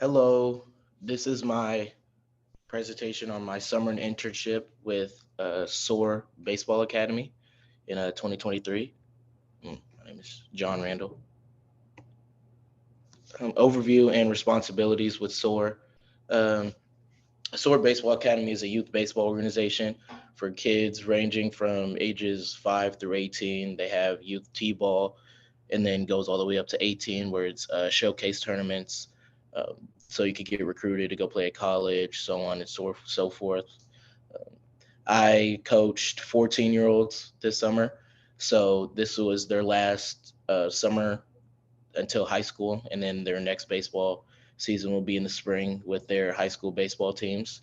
Hello, this is my presentation on my summer internship with Soar Baseball Academy in 2023. My name is John Randle. Overview and responsibilities with Soar. Um, Soar Baseball Academy is a youth baseball organization for kids ranging from ages 5 through 18. They have youth T-ball and then goes all the way up to 18 where it's showcase tournaments. So you could get recruited to go play at college, so on and so forth. Um, I coached 14-year-olds this summer. So this was their last summer until high school, and then their next baseball season will be in the spring with their high school baseball teams.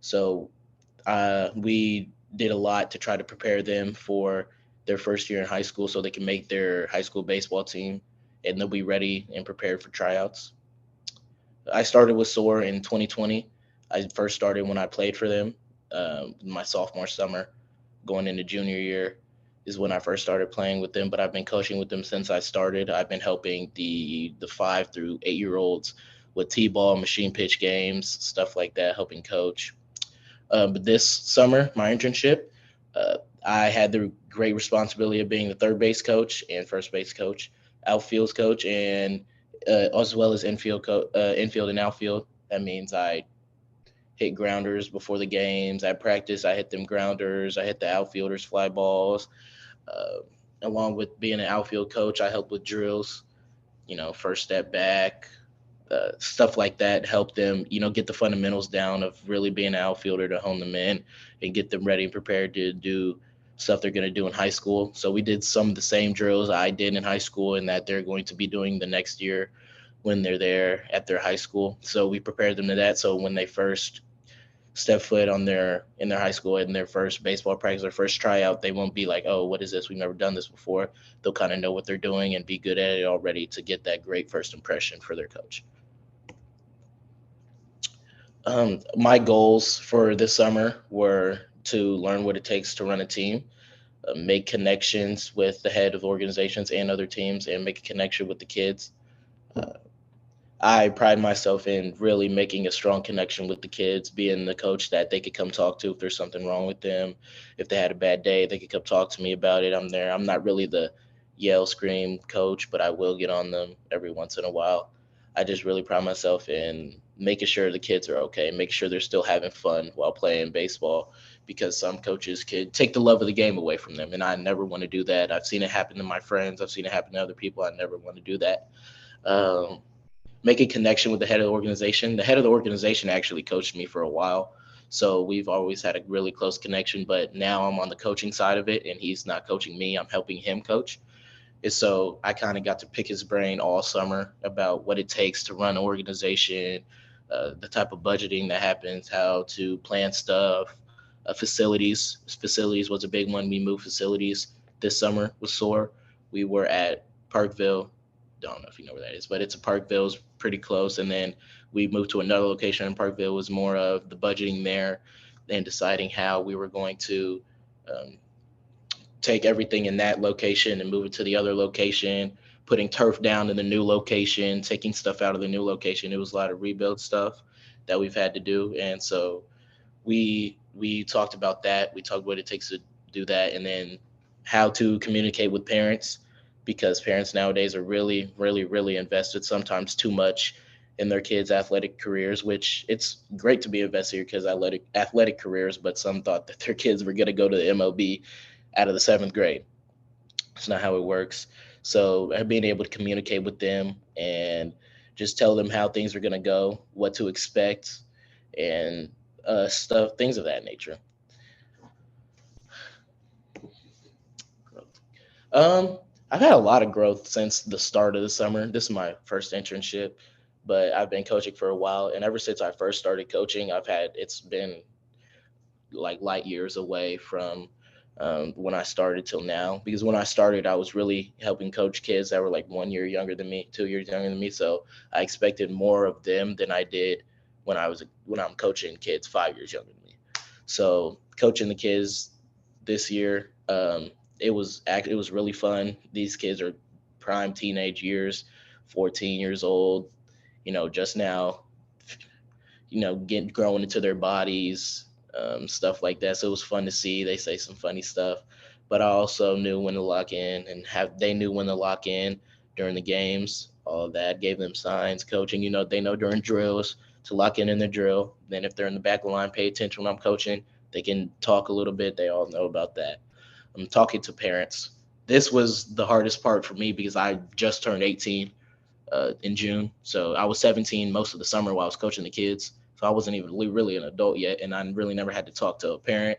So we did a lot to try to prepare them for their first year in high school so they can make their high school baseball team and they'll be ready and prepared for tryouts. I started with Soar in 2020. I first started when I played for them. My sophomore summer, going into junior year, is when I first started playing with them. But I've been coaching with them since I started. I've been helping the 5 through 8 year olds with t-ball, machine pitch games, stuff like that, helping coach. But this summer, my internship, uh, I had the great responsibility of being the third base coach and first base coach, outfield coach, and as well as infield and outfield. That means I hit grounders before the games. At practice, I hit them grounders. I hit the outfielders fly balls. Uh, Along with being an outfield coach, I help with drills. First step back, stuff like that. Help them, get the fundamentals down of really being an outfielder to hone them in and get them ready and prepared to do stuff they're going to do in high school. So we did some of the same drills I did in high school and that they're going to be doing the next year when they're there at their high school. So we prepared them to that. So when they first step foot on their in their high school in their first baseball practice or first tryout, they won't be like, "Oh, what is this? We've never done this before." They'll kind of know what they're doing and be good at it already to get that great first impression for their coach. My goals for this summer were to learn what it takes to run a team, make connections with the head of organizations and other teams, and make a connection with the kids. Uh, I pride myself in really making a strong connection with the kids, being the coach that they could come talk to if there's something wrong with them. If they had a bad day, they could come talk to me about it. I'm there. I'm not really the yell, scream coach, but I will get on them every once in a while. I just really pride myself in making sure the kids are okay, making sure they're still having fun while playing baseball because some coaches could take the love of the game away from them. And I never want to do that. I've seen it happen to my friends, I've seen it happen to other people. I never want to do that. Um, Make a connection with the head of the organization. The head of the organization actually coached me for a while. So we've always had a really close connection, but now I'm on the coaching side of it and he's not coaching me. I'm helping him coach. And so I kind of got to pick his brain all summer about what it takes to run an organization, the type of budgeting that happens, how to plan stuff, facilities. Facilities was a big one. We moved facilities this summer with SOAR. We were at Parkville. Don't know if you know where that is, but it's a Parkville's pretty close. And then we moved to another location in Parkville. It was more of the budgeting there and deciding how we were going to um, take everything in that location and move it to the other location, putting turf down in the new location, taking stuff out of the new location. It was a lot of rebuild stuff that we've had to do, and so we talked about that. We talked what it takes to do that, and then how to communicate with parents because parents nowadays are really, really, really invested, sometimes too much in their kids' athletic careers, which it's great to be invested in your kids' athletic careers, but some thought that their kids were going to go to the MLB out of the seventh grade. It's not how it works. So being able to communicate with them and just tell them how things are going to go, what to expect, and stuff, things of that nature. Um, I've had a lot of growth since the start of the summer. This is my first internship, but I've been coaching for a while, and ever since I first started coaching, it's been like light years away from when I started till now. Because when I started, I was really helping coach kids that were like 1 year younger than me, 2 years younger than me. So I expected more of them than I did when I'm coaching kids 5 years younger than me. So coaching the kids this year, it was really fun. These kids are prime teenage years, 14 years old, just now, get growing into their bodies, stuff like that. So it was fun to see. They say some funny stuff, but I also knew when to lock in, and have they knew when to lock in during the games. All of that gave them signs. Coaching, they know during drills to lock in the drill. Then if they're in the back of the line, pay attention when I'm coaching. They can talk a little bit. They all know about that. I'm talking to parents. This was the hardest part for me because I just turned 18 in June. So I was 17 most of the summer while I was coaching the kids. So I wasn't even really an adult yet, and I really never had to talk to a parent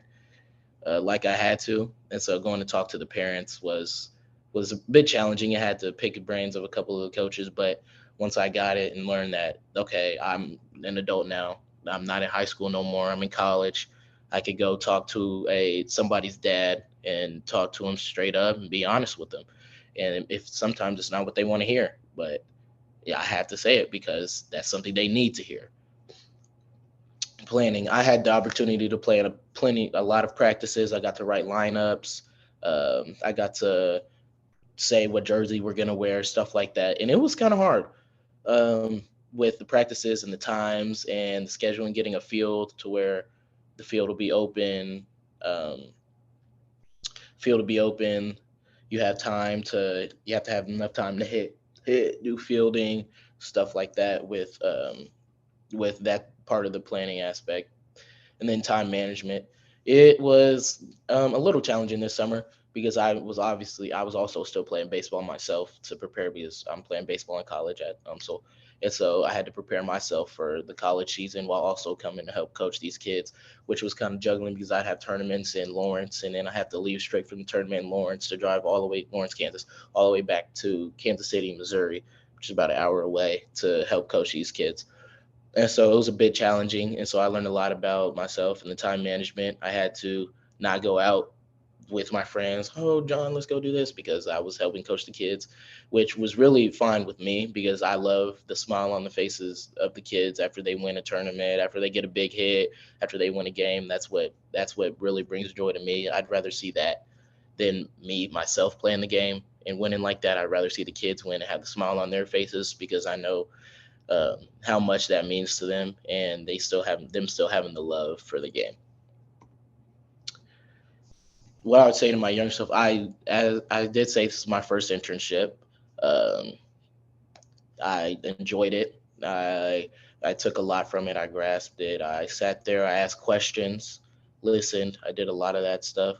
like I had to. And so going to talk to the parents was a bit challenging. I had to pick the brains of a couple of the coaches, but once I got it and learned that, okay, I'm an adult now. I'm not in high school no more. I'm in college. I could go talk to a somebody's dad and talk to them straight up and be honest with them. And if sometimes it's not what they want to hear, but yeah, I have to say it because that's something they need to hear. Planning. I had the opportunity to play in a lot of practices. I got to write lineups. I got to say what jersey we're gonna wear, stuff like that, and it was kind of hard with the practices and the times and the scheduling, getting a field to where the field will be open. Um, Field will be open. You have to have enough time to do fielding, stuff like that with that part of the planning aspect. And then time management. It was a little challenging this summer because I was also still playing baseball myself to prepare because I'm playing baseball in college at and so I had to prepare myself for the college season while also coming to help coach these kids, which was kind of juggling because I'd have tournaments in Lawrence and then I have to leave straight from the tournament in Lawrence to drive all the way Lawrence, Kansas, all the way back to Kansas City, Missouri, which is about an hour away to help coach these kids. And so it was a bit challenging. And so I learned a lot about myself and the time management. I had to not go out with my friends. Oh, John, let's go do this because I was helping coach the kids, which was really fine with me because I love the smile on the faces of the kids after they win a tournament, after they get a big hit, after they win a game. That's what really brings joy to me. I'd rather see that than me myself playing the game and winning like that. I'd rather see the kids win and have the smile on their faces because I know how much that means to them, and they still having the love for the game. What I would say to my younger self, as I did say, this is my first internship. Um, I enjoyed it. I took a lot from it. I grasped it. I sat there. I asked questions, listened. I did a lot of that stuff.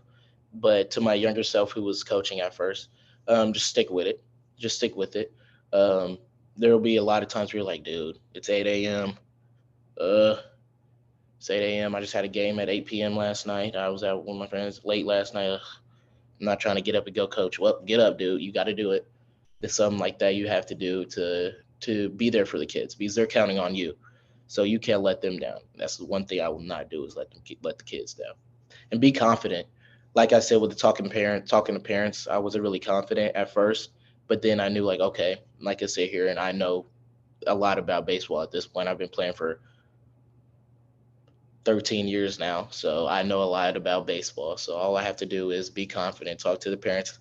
But to my younger self, who was coaching at first, just stick with it. Just stick with it. Um, there will be a lot of times where you're like, dude, it's 8 a.m. Uh, It's 8 a.m. I just had a game at 8 p.m. last night. I was out with my friends late last night. Ugh, I'm not trying to get up and go coach. Well, get up, dude. You got to do it. There's something like that you have to do to be there for the kids because they're counting on you. So you can't let them down. That's the one thing I will not do is let the kids down and be confident. Like I said with the talking to parents, I wasn't really confident at first, but then I knew like okay, like I sit here and I know a lot about baseball at this point. I've been playing for 13 years now, so I know a lot about baseball. So all I have to do is be confident, talk to the parents.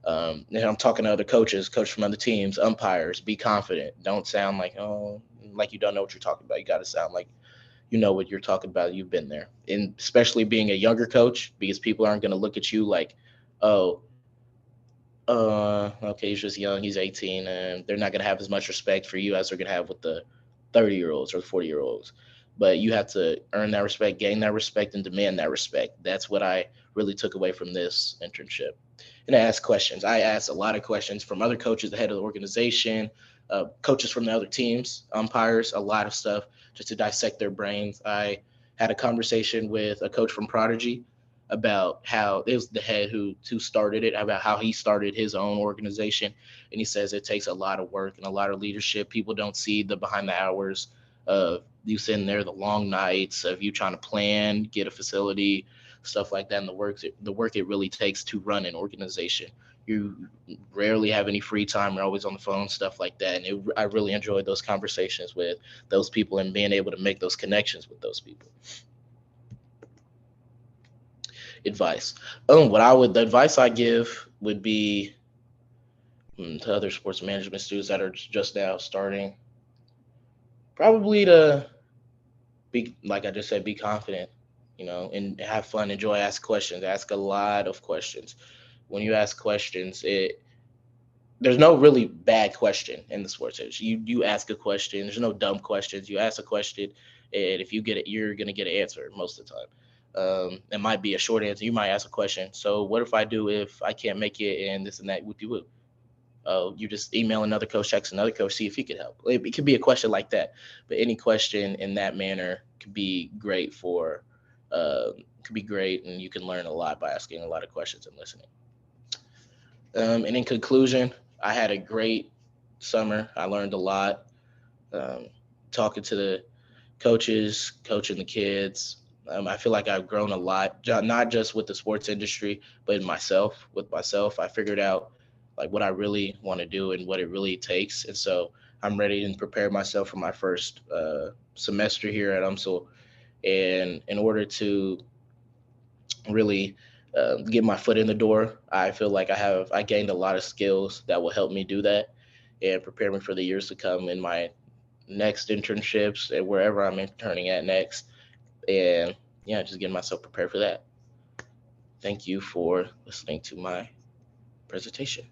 And I'm talking to other coaches, coach from other teams, umpires. Be confident. Don't sound like you don't know what you're talking about. You got to sound like you know what you're talking about. You've been there, and especially being a younger coach, because people aren't going to look at you like, oh, okay, he's just young, he's 18, and they're not gonna have as much respect for you as they're gonna have with the 30-year-olds or 40-year-olds. But you have to earn that respect, gain that respect, and demand that respect. That's what I really took away from this internship. And I asked questions. I asked a lot of questions from other coaches, the head of the organization, coaches from the other teams, umpires, a lot of stuff just to dissect their brains. I had a conversation with a coach from Prodigy about how it was the head who started it, about how he started his own organization. And he says it takes a lot of work and a lot of leadership. People don't see the behind the hours of you sitting there, the long nights of you trying to plan, get a facility, stuff like that, and the work it really takes to run an organization. You rarely have any free time. You're always on the phone, stuff like that. And I really enjoyed those conversations with those people and being able to make those connections with those people. Advice. The advice I give would be to other sports management students that are just now starting. Probably to be, like I just said, be confident, and have fun, enjoy, ask questions, ask a lot of questions. When you ask questions, there's no really bad question in the sports industry. You ask a question. There's no dumb questions. You ask a question, and if you get it, you're gonna get an answer most of the time. It might be a short answer. You might ask a question. So what if I do if I can't make it and this and that? Would you would? You just email another coach, text another coach, see if he could help. It could be a question like that, but any question in that manner could be great for. Could be great, and you can learn a lot by asking a lot of questions and listening. And in conclusion, I had a great summer. I learned a lot. Um, Talking to the coaches, coaching the kids. I feel like I've grown a lot, not just with the sports industry, but in myself. With myself, I figured out like what I really want to do and what it really takes, and so I'm ready and prepare myself for my first semester here at UMSL. And in order to really get my foot in the door, I feel like I gained a lot of skills that will help me do that and prepare me for the years to come in my next internships and wherever I'm interning at next. And yeah, just getting myself prepared for that. Thank you for listening to my presentation.